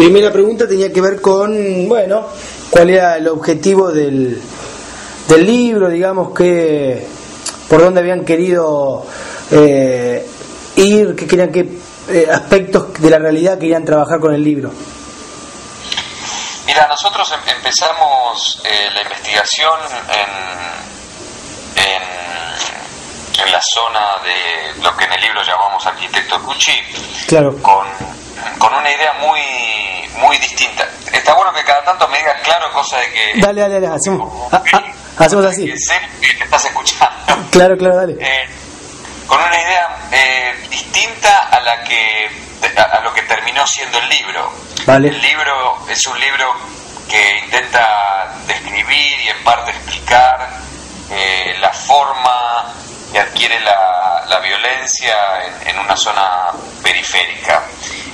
primera pregunta tenía que ver con, bueno, cuál era el objetivo del libro, digamos, que por dónde habían querido ir, qué aspectos de la realidad querían trabajar con el libro. Mira, nosotros empezamos la investigación en la zona de lo que en el libro llamamos Arquitecto Cuchi, claro, con una idea muy distinta. Está bueno que cada tanto me digas claro, cosa de que... Dale, hacemos así. Que sé que estás escuchando. Claro, dale. Con una idea distinta a lo que terminó siendo el libro. Vale. El libro es un libro que intenta describir y en parte explicar la forma que adquiere la violencia en una zona periférica.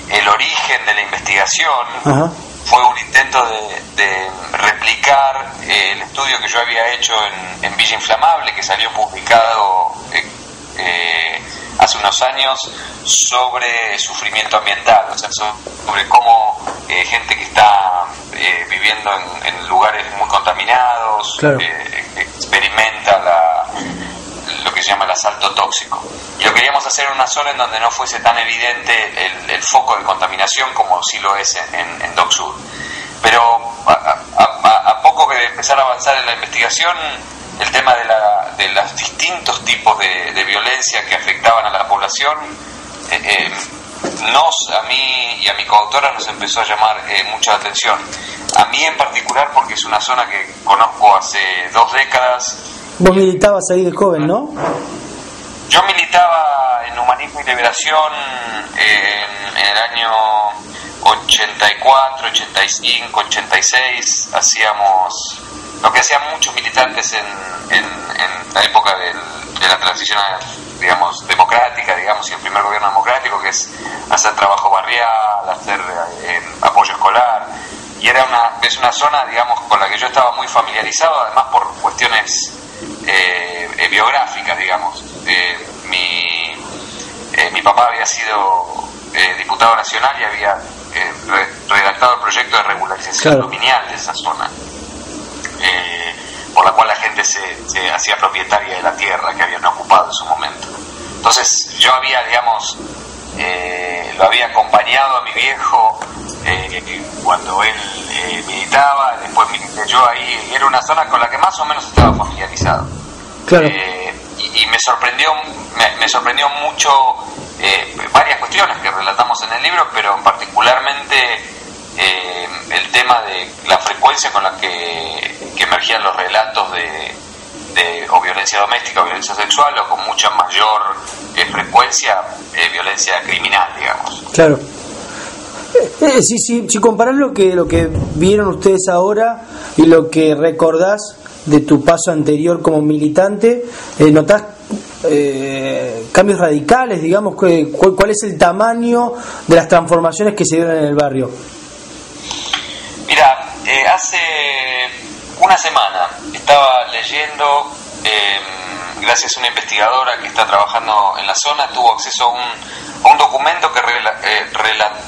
El origen de la investigación fue un intento de replicar el estudio que yo había hecho en Villa Inflamable, que salió publicado hace unos años, sobre sufrimiento ambiental, o sea, sobre cómo gente que está viviendo en lugares muy contaminados, claro, experimenta lo que se llama el asalto tóxico. Y lo queríamos hacer en una zona en donde no fuese tan evidente el foco de contaminación como sí lo es en Dock Sur. Pero a poco que empezar a avanzar en la investigación, el tema de los distintos tipos de violencia que afectaban a la población, a mí y a mi coautora nos empezó a llamar mucha atención. A mí en particular porque es una zona que conozco hace 2 décadas. Vos militabas ahí de joven, ¿no? Yo militaba en Humanismo y Liberación en el año 84, 85, 86. Hacíamos lo que hacían muchos militantes en la época de la transición, digamos, democrática, digamos, y el primer gobierno democrático, que es hacer trabajo barrial, hacer apoyo escolar. Y es una zona, digamos, con la que yo estaba muy familiarizado, además por cuestiones biográficas, digamos. Mi papá había sido diputado nacional y había redactado el proyecto de regularización dominial de esa zona, por la cual la gente se hacía propietaria de la tierra que habían ocupado en su momento. Entonces yo había, digamos, lo había acompañado a mi viejo cuando él militaba, después milité yo ahí, y era una zona con la que más o menos estaba familiarizado. Claro. Y me sorprendió mucho varias cuestiones que relatamos en el libro, pero particularmente el tema de la frecuencia con la que emergían los relatos de o violencia doméstica o violencia sexual, o con mucha mayor frecuencia violencia criminal, digamos. Claro. Si comparás lo que vieron ustedes ahora y lo que recordás de tu paso anterior como militante, ¿notás cambios radicales, digamos? ¿Cuál es el tamaño de las transformaciones que se dieron en el barrio? Mira, hace una semana estaba leyendo, gracias a una investigadora que está trabajando en la zona, tuvo acceso a un documento que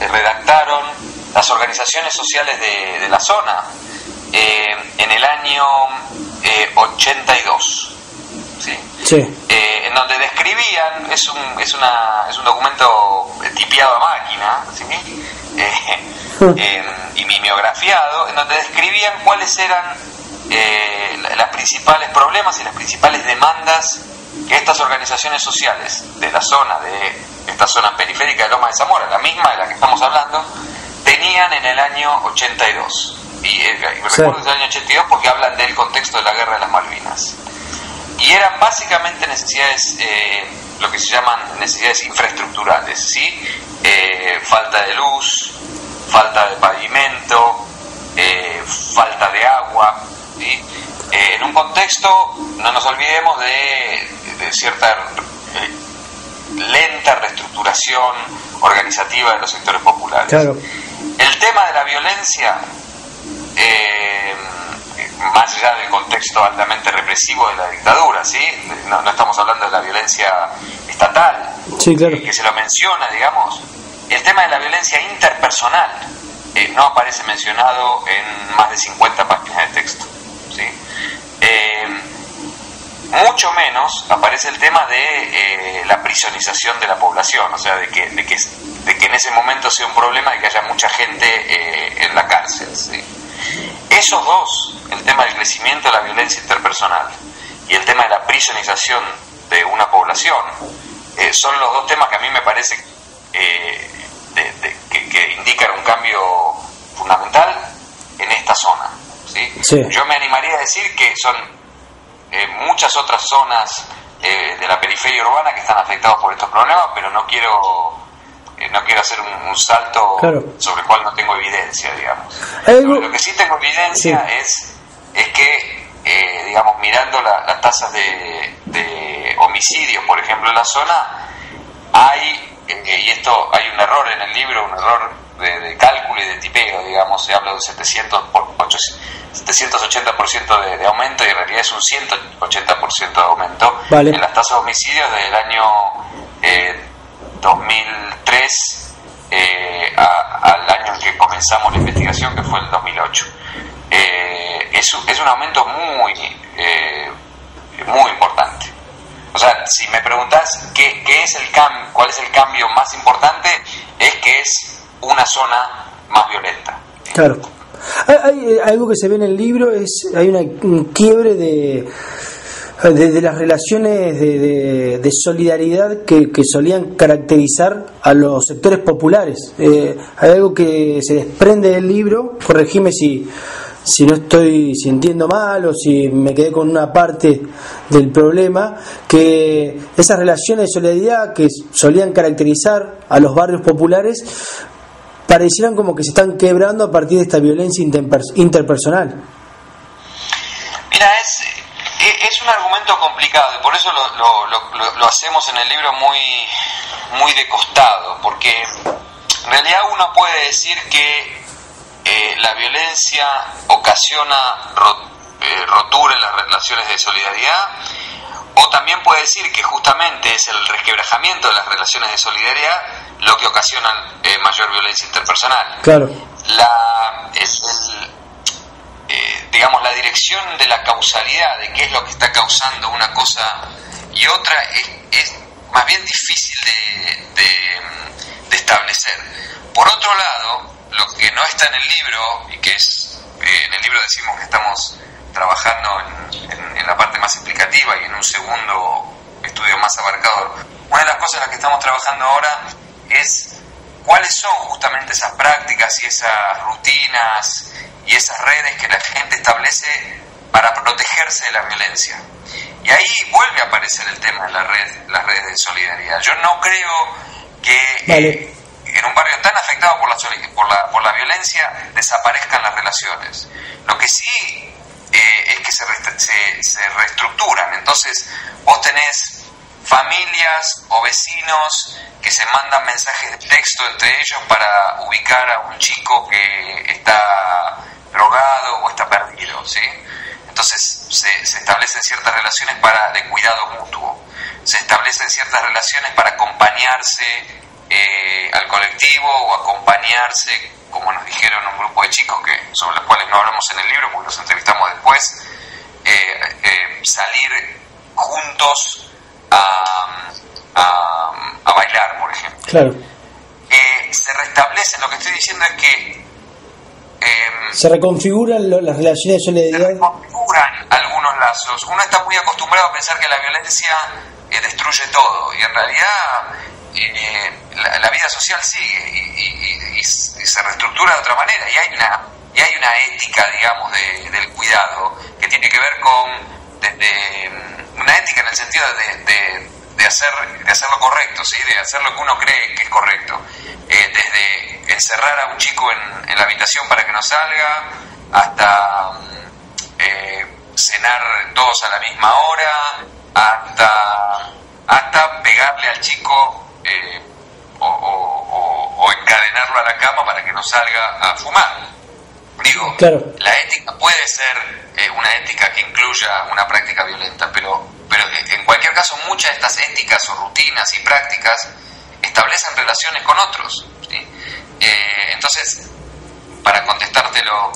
redactaron las organizaciones sociales de la zona en el año 82, ¿sí? Sí. En donde describían, es un documento tipiado a máquina, ¿sí? Y mimeografiado, en donde describían cuáles eran los principales problemas y las principales demandas que estas organizaciones sociales de la zona, de esta zona periférica de Loma de Zamora, la misma de la que estamos hablando, tenían en el año 82. Y recuerdo el año 82 porque hablan del contexto de la Guerra de las Malvinas. Y eran básicamente necesidades, lo que se llaman necesidades infraestructurales, ¿sí? Falta de luz, falta de pavimento, falta de agua, ¿sí? En un contexto, no nos olvidemos de cierta lenta reestructuración organizativa de los sectores populares. Claro. El tema de la violencia, más allá del contexto altamente represivo de la dictadura, ¿sí? No estamos hablando de la violencia estatal, sí, claro, que se lo menciona, digamos. El tema de la violencia interpersonal no aparece mencionado en más de 50 páginas de texto, ¿sí? Mucho menos aparece el tema de la prisonización de la población, o sea, de que en ese momento sea un problema de que haya mucha gente en la cárcel, ¿sí? Esos dos, el tema del crecimiento de la violencia interpersonal y el tema de la prisonización de una población, son los dos temas que a mí me parece que indican un cambio fundamental en esta zona, ¿sí? Sí. Yo me animaría a decir que son muchas otras zonas de la periferia urbana que están afectadas por estos problemas, pero no quiero hacer un salto, claro, sobre el cual no tengo evidencia, digamos. Lo que sí tengo evidencia, sí, es que digamos, mirando las tasas de homicidios, por ejemplo, en la zona, hay, y esto hay un error en el libro, un error de cálculo y de tipeo, digamos, se habla de un 780% de aumento, y en realidad es un 180% de aumento, vale, en las tasas de homicidios desde el año 2003 al año en que comenzamos la investigación, que fue el 2008. Es un aumento muy importante. O sea, si me preguntás cuál es el cambio más importante, es que es una zona más violenta. Claro. Hay algo que se ve en el libro, hay un quiebre de las relaciones de solidaridad que solían caracterizar a los sectores populares. Hay algo que se desprende del libro, corregime si no estoy sintiendo mal o si me quedé con una parte del problema, que esas relaciones de solidaridad que solían caracterizar a los barrios populares parecieran como que se están quebrando a partir de esta violencia interpersonal. Mira, es un argumento complicado, y por eso lo hacemos en el libro muy de costado, porque en realidad uno puede decir que la violencia ocasiona rotura en las relaciones de solidaridad, o también puede decir que justamente es el resquebrajamiento de las relaciones de solidaridad lo que ocasiona mayor violencia interpersonal. Claro. Digamos, la dirección de la causalidad, de qué es lo que está causando una cosa y otra, es más bien difícil de establecer. Por otro lado, lo que no está en el libro, y que en el libro decimos que estamos trabajando en la parte más explicativa y en un segundo estudio más abarcador, una de las cosas en las que estamos trabajando ahora es cuáles son justamente esas prácticas y esas rutinas y esas redes que la gente establece para protegerse de la violencia. Y ahí vuelve a aparecer el tema de las redes de solidaridad. Yo no creo que en un barrio tan afectado por la violencia desaparezcan las relaciones. Lo que sí es que se reestructuran. Entonces vos tenés familias o vecinos que se mandan mensajes de texto entre ellos para ubicar a un chico que está drogado o está perdido, ¿sí? Entonces se establecen ciertas relaciones de cuidado mutuo, se establecen ciertas relaciones para acompañarse al colectivo, o acompañarse, como nos dijeron un grupo de chicos sobre los cuales no hablamos en el libro porque los entrevistamos después, salir juntos a bailar, por ejemplo. Claro. Se restablecen, lo que estoy diciendo es que se reconfiguran las relaciones de solidaridad. Se reconfiguran algunos lazos. Uno está muy acostumbrado a pensar que la violencia destruye todo, y en realidad la vida social sigue y se reestructura de otra manera, y hay una ética, digamos, del cuidado que tiene que ver con una ética en el sentido de hacer lo correcto, ¿sí? De hacer lo que uno cree que es correcto, desde encerrar a un chico en la habitación para que no salga, hasta cenar todos a la misma hora, hasta pegarle al chico o encadenarlo a la cama para que no salga a fumar. Digo, claro, la ética puede ser una ética que incluya una práctica violenta, pero en cualquier caso muchas de estas éticas o rutinas y prácticas establecen relaciones con otros, ¿sí? Entonces para contestártelo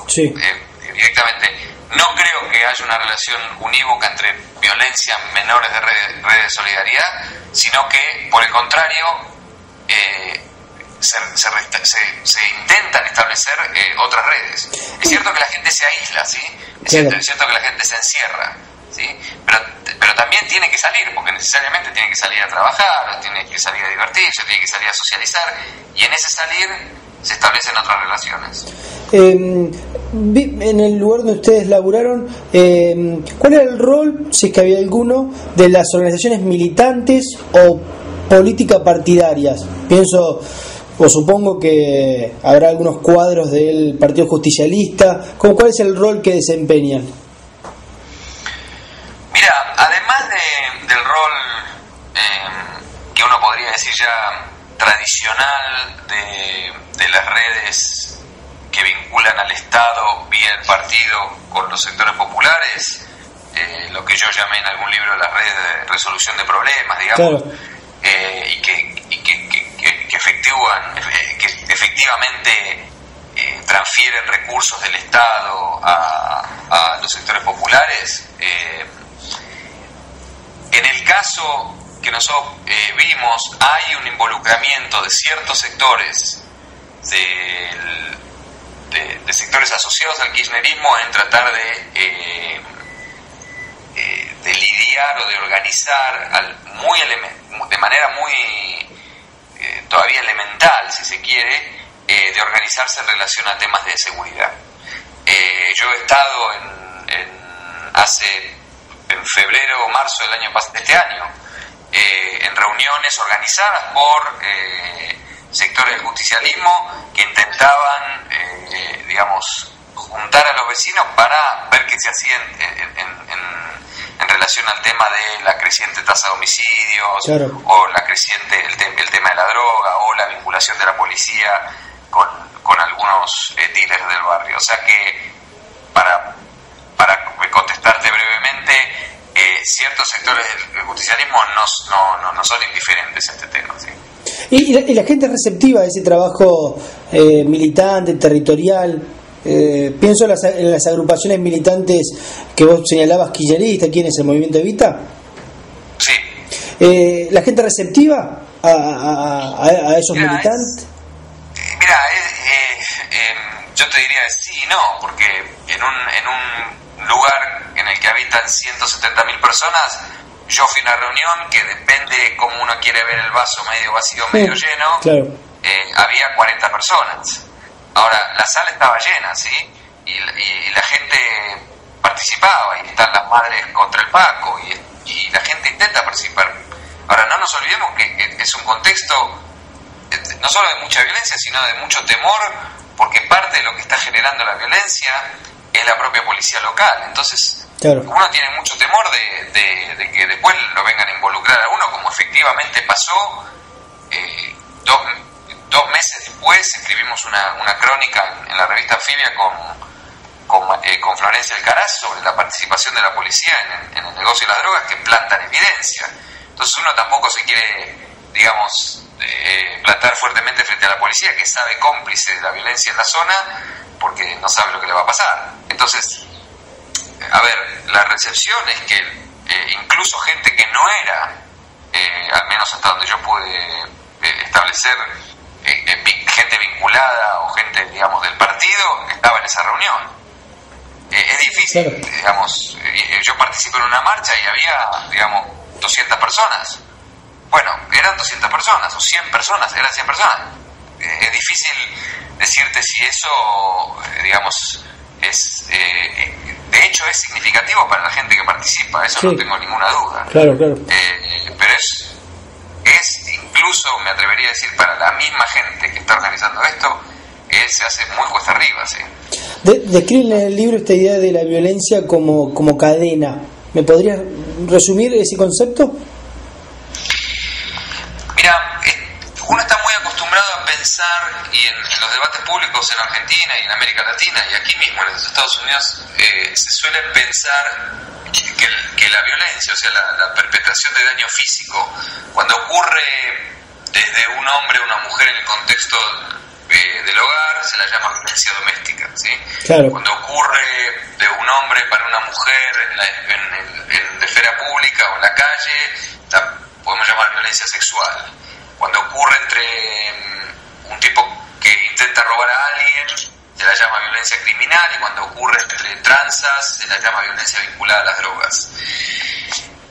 directamente, no creo que haya una relación unívoca entre violencia, menores de redes de solidaridad, sino que, por el contrario, se intentan establecer otras redes. Es cierto que la gente se aísla, ¿sí? Es cierto que la gente se encierra, ¿sí? Pero también tiene que salir, porque necesariamente tiene que salir a trabajar, tiene que salir a divertirse, tiene que salir a socializar, y en ese salir se establecen otras relaciones. En el lugar donde ustedes laburaron, ¿cuál era el rol, si es que había alguno, de las organizaciones militantes o política partidarias? Pienso, o supongo que habrá algunos cuadros del Partido Justicialista. ¿Cuál es el rol que desempeñan? Mira, además del rol que uno podría decir ya tradicional de las redes que vinculan al Estado vía el partido con los sectores populares, lo que yo llamé en algún libro las redes de resolución de problemas, digamos, claro. y que efectivamente transfieren recursos del Estado a los sectores populares. En el caso que nosotros vimos, hay un involucramiento de ciertos sectores de sectores asociados al kirchnerismo en tratar de lidiar o de organizar de manera muy todavía elemental, si se quiere, de organizarse en relación a temas de seguridad. Yo he estado en febrero o marzo del año pasado, de este año, en reuniones organizadas por sectores del justicialismo que intentaban, juntar a los vecinos para ver qué se hacía en relación al tema de la creciente tasa de homicidios, claro, o el tema de la droga, o la vinculación de la policía con algunos dealers del barrio. O sea que, para contestarte brevemente, ciertos sectores del justicialismo no son indiferentes a este tema, ¿sí? ¿Y la gente es receptiva a ese trabajo militante, territorial? Pienso en las agrupaciones militantes que vos señalabas, kirchneristas, ¿quién es el movimiento Evita? Sí. ¿La gente receptiva a esos militantes? Yo te diría sí y no, porque en un lugar en el que habitan 170.000 personas, yo fui a una reunión que depende cómo uno quiere ver el vaso, medio vacío, medio lleno, claro. Había 40 personas. Ahora, la sala estaba llena, ¿sí? Y la gente participaba, y están las madres contra el Paco, y la gente intenta participar. Ahora, no nos olvidemos que es un contexto no solo de mucha violencia, sino de mucho temor, porque parte de lo que está generando la violencia es la propia policía local. Entonces, claro, uno tiene mucho temor de que después lo vengan a involucrar a uno, como efectivamente pasó. 2 meses después escribimos una crónica en la revista Anfibia con Florencia Alcaraz sobre la participación de la policía en el negocio de las drogas, que plantan evidencia. Entonces uno tampoco se quiere, plantar fuertemente frente a la policía, que sabe cómplice de la violencia en la zona, porque no sabe lo que le va a pasar. Entonces, la recepción es que incluso gente que no era, al menos hasta donde yo pude establecer, gente vinculada o gente, del partido, estaba en esa reunión. Es difícil, claro. Yo participé en una marcha y había, 200 personas. Bueno, eran 200 personas, o 100 personas, eran 100 personas. Es difícil decirte si eso, es... de hecho, es significativo para la gente que participa, eso sí, no tengo ninguna duda. Claro, claro. Pero es incluso, me atrevería a decir, para la misma gente que está organizando esto, se hace muy cuesta arriba, ¿sí? Describen en el libro esta idea de la violencia como cadena. ¿Me podrías resumir ese concepto? Mira, uno está muy acostumbrado a pensar, y en los debates públicos en Argentina y en América Latina y aquí mismo en los Estados Unidos, se suele pensar que la violencia, o sea, la perpetración de daño físico, cuando ocurre desde un hombre o una mujer en el contexto del hogar se la llama violencia doméstica, ¿sí? Claro. Cuando ocurre de un hombre para una mujer en la esfera pública o en la calle, la podemos llamar violencia sexual. Cuando ocurre entre un tipo que intenta robar a alguien, se la llama violencia criminal, y cuando ocurre entre tranzas se la llama violencia vinculada a las drogas.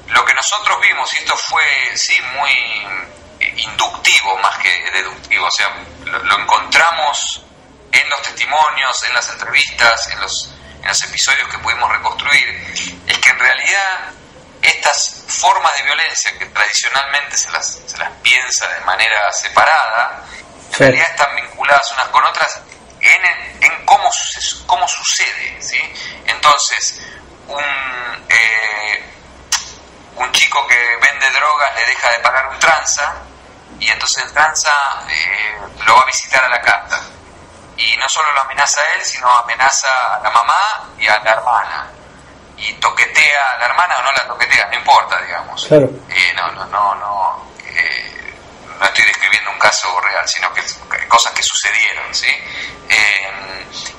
Lo que nosotros vimos, y esto fue sí muy inductivo más que deductivo, o sea, lo encontramos en los testimonios, en las entrevistas, en los episodios que pudimos reconstruir, es que en realidad estas formas de violencia que tradicionalmente se las piensa de manera separada, en realidad están vinculadas unas con otras en cómo sucede, ¿sí? Entonces, un chico que vende drogas le deja de pagar un tranza, y entonces el tranza lo va a visitar a la casa, y no solo lo amenaza a él, sino amenaza a la mamá y a la hermana, y toquetea a la hermana o no la toquetea, no importa, digamos. Claro. No estoy describiendo un caso real, sino que cosas que sucedieron, ¿sí?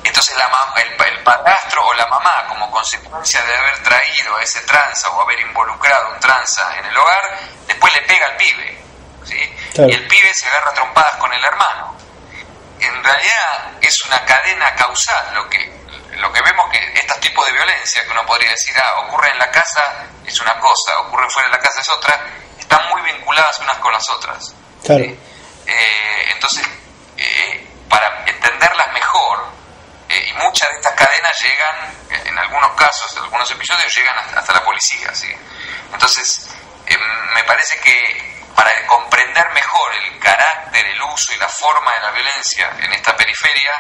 Entonces el padrastro o la mamá, como consecuencia de haber traído a ese tranza o haber involucrado un tranza en el hogar, después le pega al pibe, ¿sí? Claro. Y el pibe se agarra a trompadas con el hermano. En realidad es una cadena causal. Lo que vemos que estos tipos de violencia, que uno podría decir, ocurre en la casa es una cosa, ocurre fuera de la casa es otra, están muy vinculadas unas con las otras. Claro. Entonces, para entenderlas mejor, y muchas de estas cadenas llegan, en algunos casos, en algunos episodios, llegan hasta la policía, ¿sí? Entonces, me parece que para comprender mejor el carácter, el uso y la forma de la violencia en esta periferia,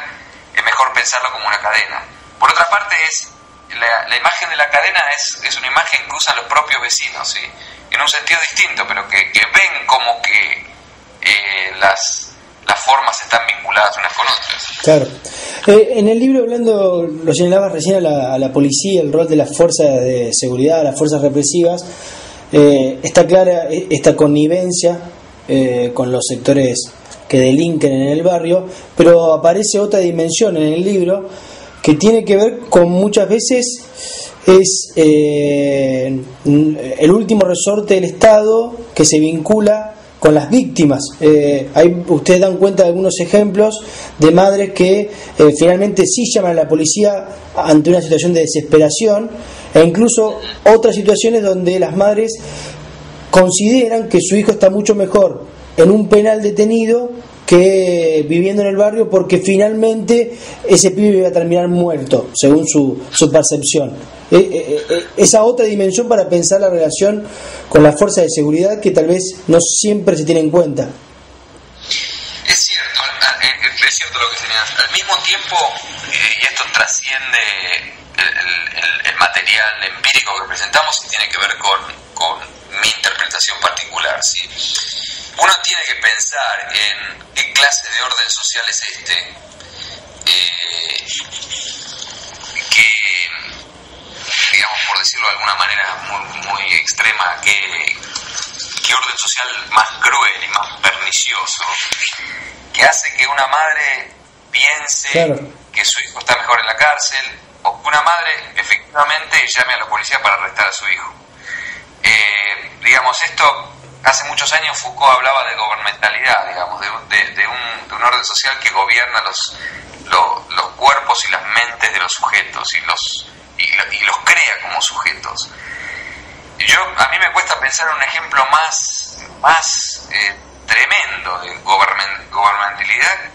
es mejor pensarlo como una cadena. Por otra parte, la imagen de la cadena es una imagen que usan los propios vecinos, ¿sí? En un sentido distinto, pero que ven como que las formas están vinculadas unas con otras. Claro. En el libro, hablando, lo señalabas recién a la policía, el rol de las fuerzas de seguridad, las fuerzas represivas, está clara esta connivencia con los sectores que delinquen en el barrio, pero aparece otra dimensión en el libro que tiene que ver con, muchas veces es el último resorte del Estado que se vincula con las víctimas. Ustedes dan cuenta de algunos ejemplos de madres que finalmente sí llaman a la policía ante una situación de desesperación, e incluso otras situaciones donde las madres consideran que su hijo está mucho mejor en un penal detenido que viviendo en el barrio, porque finalmente ese pibe va a terminar muerto, según su percepción. Esa otra dimensión para pensar la relación con las fuerzas de seguridad que tal vez no siempre se tiene en cuenta. Es cierto lo que señalas. Al mismo tiempo, y esto trasciende el material empírico que presentamos y tiene que ver con mi interpretación particular, ¿sí? Uno tiene que pensar en qué clase de orden social es que, digamos, por decirlo de alguna manera muy extrema, qué orden social más cruel y más pernicioso, que hace que una madre piense que su hijo está mejor en la cárcel, o que una madre efectivamente llame a la policía para arrestar a su hijo. Digamos, esto, hace muchos años Foucault hablaba de gobernamentalidad, digamos, de un orden social que gobierna los cuerpos y las mentes de los sujetos y los crea como sujetos. A mí me cuesta pensar en un ejemplo más tremendo de gobernamentalidad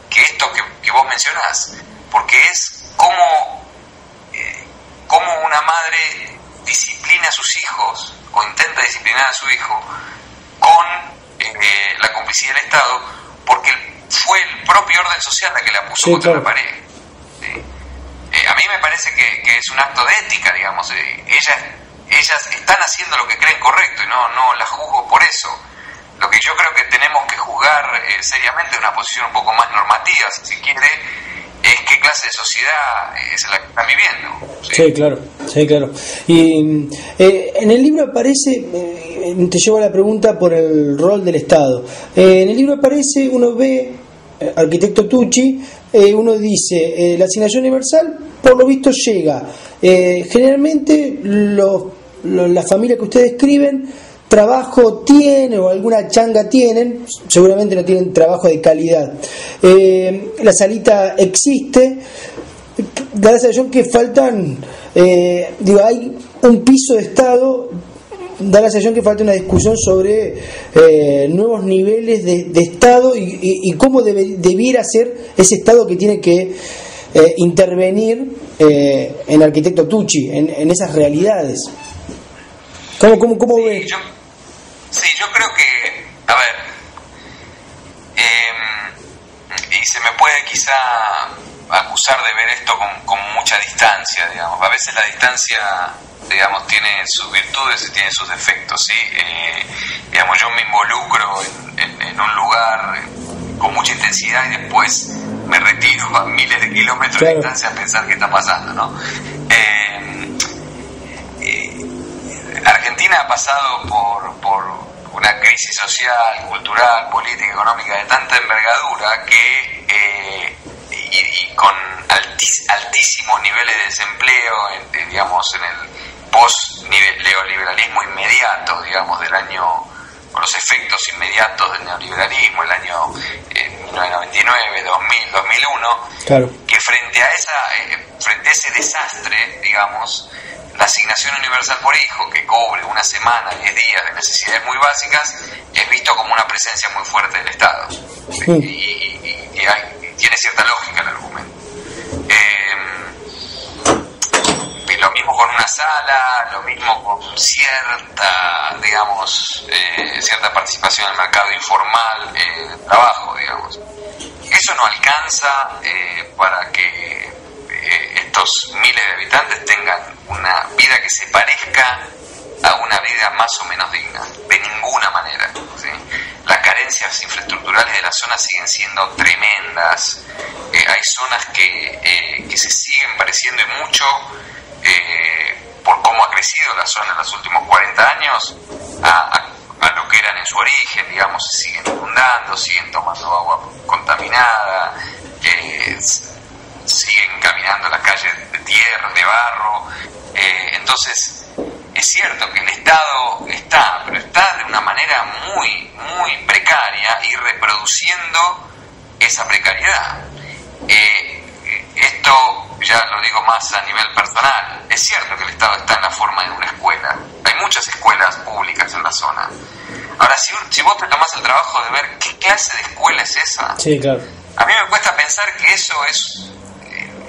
que esto que vos mencionás, porque es como una madre disciplina a sus hijos o intenta disciplinar a su hijo con la complicidad del Estado, porque fue el propio orden social la que la puso contra la pared. ¿Sí? A mí me parece que es un acto de ética, digamos. Ellas están haciendo lo que creen correcto y no las juzgo por eso. Lo que yo creo que tenemos que juzgar seriamente, una posición un poco más normativa, si quiere, es qué clase de sociedad es la que están viviendo. Sí, claro. Y en el libro aparece te llevo a la pregunta por el rol del Estado. En el libro aparece, uno ve, arquitecto Tucci, uno dice, la asignación universal por lo visto llega. Generalmente las familias que ustedes escriben trabajo tienen o alguna changa tienen, seguramente no tienen trabajo de calidad. La salita existe, da la sensación que faltan, hay un piso de Estado, da la sensación que falta una discusión sobre nuevos niveles de Estado y cómo debiera ser ese Estado que tiene que intervenir en el arquitecto Tucci, en esas realidades. ¿Cómo ves? Yo creo que, a ver, y se me puede quizá acusar de ver esto con mucha distancia, digamos. A veces la distancia, digamos, tiene sus virtudes y tiene sus defectos, ¿sí? Digamos, yo me involucro en un lugar con mucha intensidad y después me retiro a miles de kilómetros de distancia a pensar qué está pasando, ¿no? Argentina ha pasado por una crisis social, cultural, política, económica de tanta envergadura que y con altísimos niveles de desempleo, digamos, en el post-neoliberalismo inmediato, digamos, del año, con los efectos inmediatos del neoliberalismo, el año 1999, 2000, 2001, claro, que frente a ese desastre, digamos, la asignación universal por hijo, que cubre una semana, 10 días de necesidades muy básicas, es visto como una presencia muy fuerte del Estado. Y tiene cierta lógica el argumento. Lo mismo con una sala, lo mismo con cierta, digamos, cierta participación en el mercado informal de trabajo, digamos. Eso no alcanza para que estos miles de habitantes tengan una vida que se parezca a una vida más o menos digna, de ninguna manera, ¿sí? Las carencias infraestructurales de la zona siguen siendo tremendas. Hay zonas que se siguen pareciendo y mucho por cómo ha crecido la zona en los últimos 40 años a lo que eran en su origen, digamos. Se siguen inundando, siguen tomando agua contaminada, siguen caminando las calles de tierra, de barro. Entonces es cierto que el Estado está, pero está de una manera muy, muy precaria y reproduciendo esa precariedad. Esto ya lo digo más a nivel personal. Es cierto que el Estado está en la forma de una escuela. Hay muchas escuelas públicas en la zona. Ahora, si vos te tomás el trabajo de ver qué clase de escuela es esa, sí, claro, a mí me cuesta pensar que eso es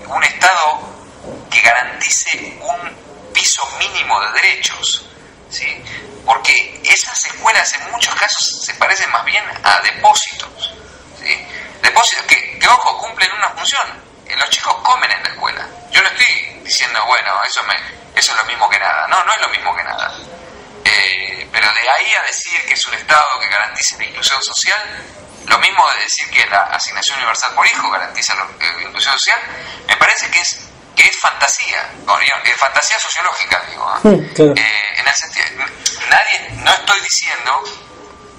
un Estado que garantice un piso mínimo de derechos, ¿sí? Porque esas escuelas en muchos casos se parecen más bien a depósitos, ¿sí? Depósitos que ojo, cumplen una función. Los chicos comen en la escuela. Yo no estoy diciendo, bueno, eso es lo mismo que nada. No es lo mismo que nada. Pero de ahí a decir que es un Estado que garantice la inclusión social, lo mismo de decir que la asignación universal por hijo garantiza la inclusión social, me parece que es fantasía, fantasía sociológica, digo. Claro. En el sentido, no estoy diciendo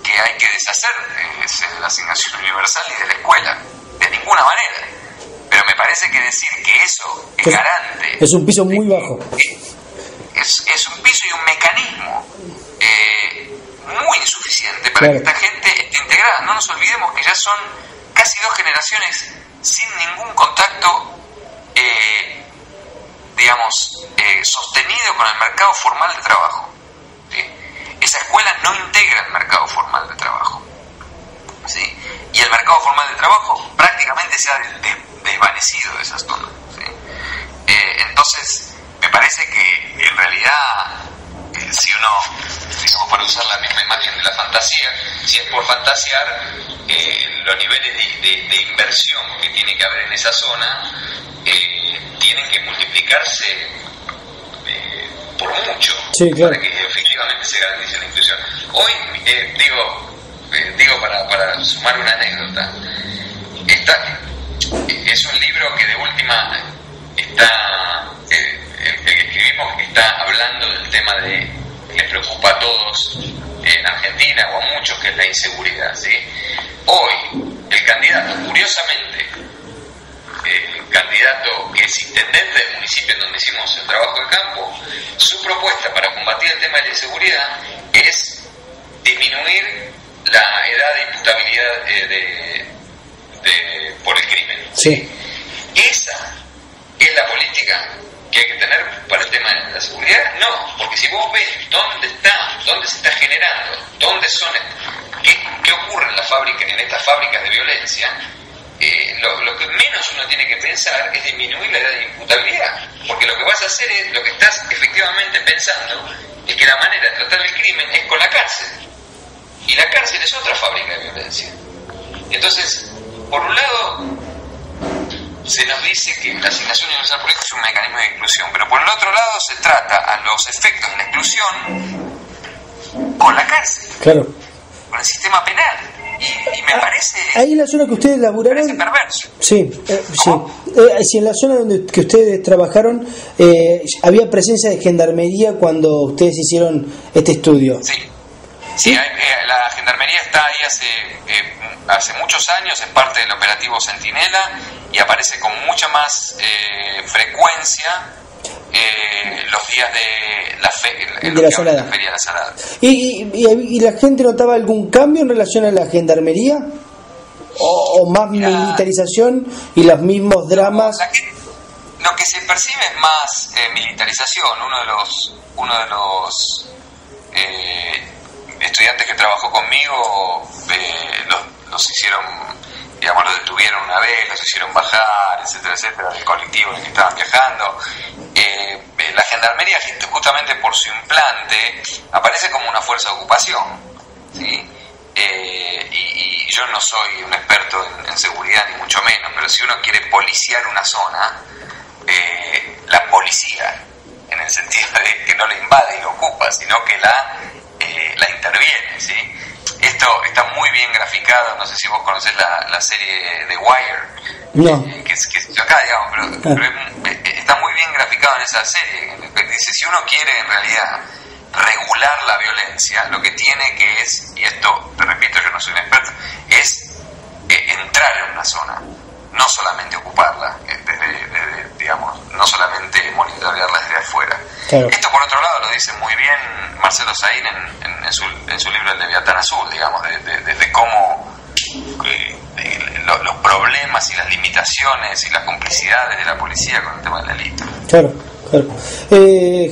que hay que deshacer de la asignación universal y de la escuela, de ninguna manera. Pero me parece que decir que eso es garante... Es un piso muy bajo. Es un piso y un mecanismo muy insuficiente para que esta gente esté integrada. No nos olvidemos que ya son casi 2 generaciones sin ningún contacto, sostenido con el mercado formal de trabajo, ¿sí? Esa escuela no integra el mercado formal de trabajo, ¿sí? Y el mercado formal de trabajo prácticamente se ha desvanecido de esas zonas, ¿sí? Entonces me parece que en realidad si uno, digamos, para usar la misma imagen de la fantasía, si es por fantasear, los niveles de inversión que tiene que haber en esa zona tienen que multiplicarse por mucho, sí, claro, para que efectivamente se garantice la inclusión. Hoy, digo para sumar una anécdota, es un libro que de última está, el que escribimos, está hablando del tema de les preocupa a todos en Argentina o a muchos, que es la inseguridad, ¿sí? Hoy, el candidato, curiosamente, el candidato que es intendente del municipio en donde hicimos el trabajo de campo, su propuesta para combatir el tema de la inseguridad es disminuir la edad de imputabilidad por el crimen. Sí. ¿Esa es la política que hay que tener para el tema de la seguridad? No, porque si vos ves dónde se está generando, qué ocurre en estas fábricas de violencia, lo que menos uno tiene que pensar es disminuir la edad de imputabilidad, porque lo que vas a hacer es, lo que estás efectivamente pensando es que la manera de tratar el crimen es con la cárcel, y la cárcel es otra fábrica de violencia. Entonces, por un lado, se nos dice que la asignación universal por hijo es un mecanismo de inclusión, pero por el otro lado se trata a los efectos de la exclusión con la cárcel, claro, con el sistema penal, y me parece ahí en la zona que ustedes laburaron, perverso. Sí. Si en la zona que ustedes trabajaron había presencia de gendarmería cuando ustedes hicieron este estudio. Sí, la gendarmería está ahí hace muchos años, es parte del operativo Centinela y aparece con mucha más frecuencia los días de la Feria de la Salada. ¿Y la gente notaba algún cambio en relación a la gendarmería? ¿O más militarización y los mismos dramas? Lo que se percibe es más militarización. Uno de los estudiantes que trabajó conmigo los hicieron, digamos, los detuvieron una vez, los hicieron bajar, etcétera, del colectivo en el que estaban viajando. La gendarmería, justamente por su implante, aparece como una fuerza de ocupación, ¿sí? Y yo no soy un experto en seguridad, ni mucho menos, pero si uno quiere policiar una zona, la policía, en el sentido de que no la invade y la ocupa, sino que la interviene, ¿sí? Esto está muy bien graficado, no sé si vos conocés la serie The Wire, no. Que es acá, digamos, pero está muy bien graficado en esa serie, que dice, si uno quiere en realidad regular la violencia, lo que tiene que es, y esto, te repito, yo no soy un experto, es entrar en una zona, no solamente ocuparla, digamos, no solamente monitorearla desde afuera. Claro. Esto, por otro lado, lo dice muy bien Marcelo Saín en su libro El Leviatán Azul, digamos, de cómo los problemas y las limitaciones y las complicidades de la policía con el tema del delito. Claro.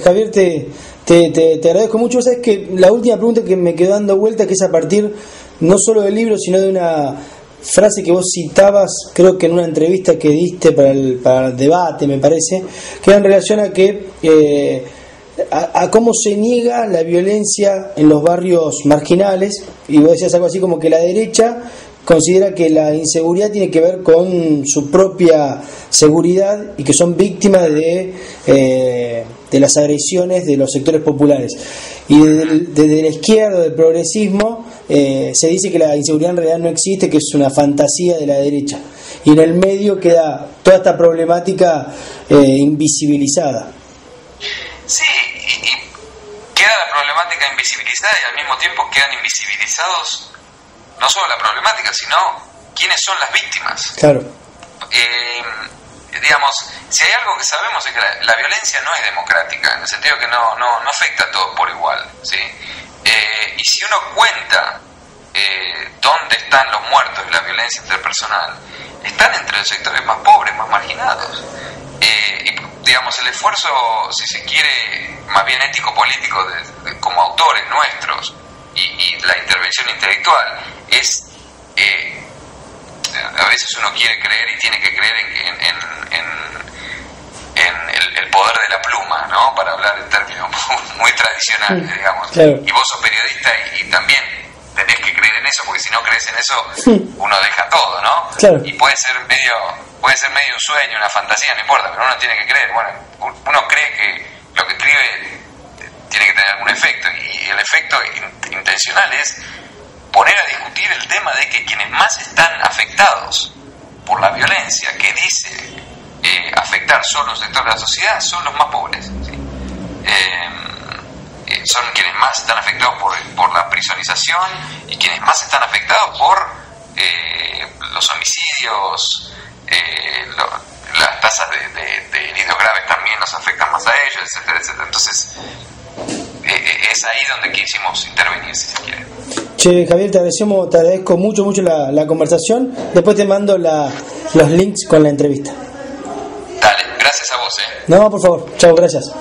Javier, te agradezco mucho. Sabes que la última pregunta que me quedó dando vuelta, que es a partir no solo del libro, sino de una frase que vos citabas, creo que en una entrevista que diste para el debate, me parece, que era en relación a que a cómo se niega la violencia en los barrios marginales, y vos decías algo así como que la derecha considera que la inseguridad tiene que ver con su propia seguridad y que son víctimas de las agresiones de los sectores populares. Y desde la izquierda, del progresismo, se dice que la inseguridad en realidad no existe, que es una fantasía de la derecha. Y en el medio queda toda esta problemática invisibilizada. Sí, y queda la problemática invisibilizada y al mismo tiempo quedan invisibilizados no solo la problemática, sino quiénes son las víctimas. Claro. Digamos, si hay algo que sabemos es que la violencia no es democrática, en el sentido que no afecta a todos por igual, ¿sí? Y si uno cuenta dónde están los muertos y la violencia interpersonal, están entre los sectores más pobres, más marginados. Y digamos, el esfuerzo, si se quiere, más bien ético-político como autores nuestros y la intervención intelectual es, a veces uno quiere creer y tiene que creer en el poder de la pluma, ¿no? Para hablar en términos muy tradicionales, digamos. Claro. Y vos sos periodista y también tenés que creer en eso, porque si no crees en eso, uno deja todo, ¿no? Claro. Y puede ser medio un sueño, una fantasía, no importa, pero uno tiene que creer. Bueno, uno cree que lo que escribe tiene que tener algún efecto, y el efecto intencional es poner a discutir el tema de que quienes más están afectados por la violencia que dice afectar solo un sector de la sociedad son los más pobres, ¿sí? son quienes más están afectados por la prisonización y quienes más están afectados por los homicidios, las tasas de heridos graves también nos afectan más a ellos, etcétera, etcétera. Entonces, es ahí donde quisimos intervenir, si se quiere. Che, Javier, te agradezco mucho la conversación. Después te mando los links con la entrevista. Dale, gracias a vos. No, por favor. Chao, gracias.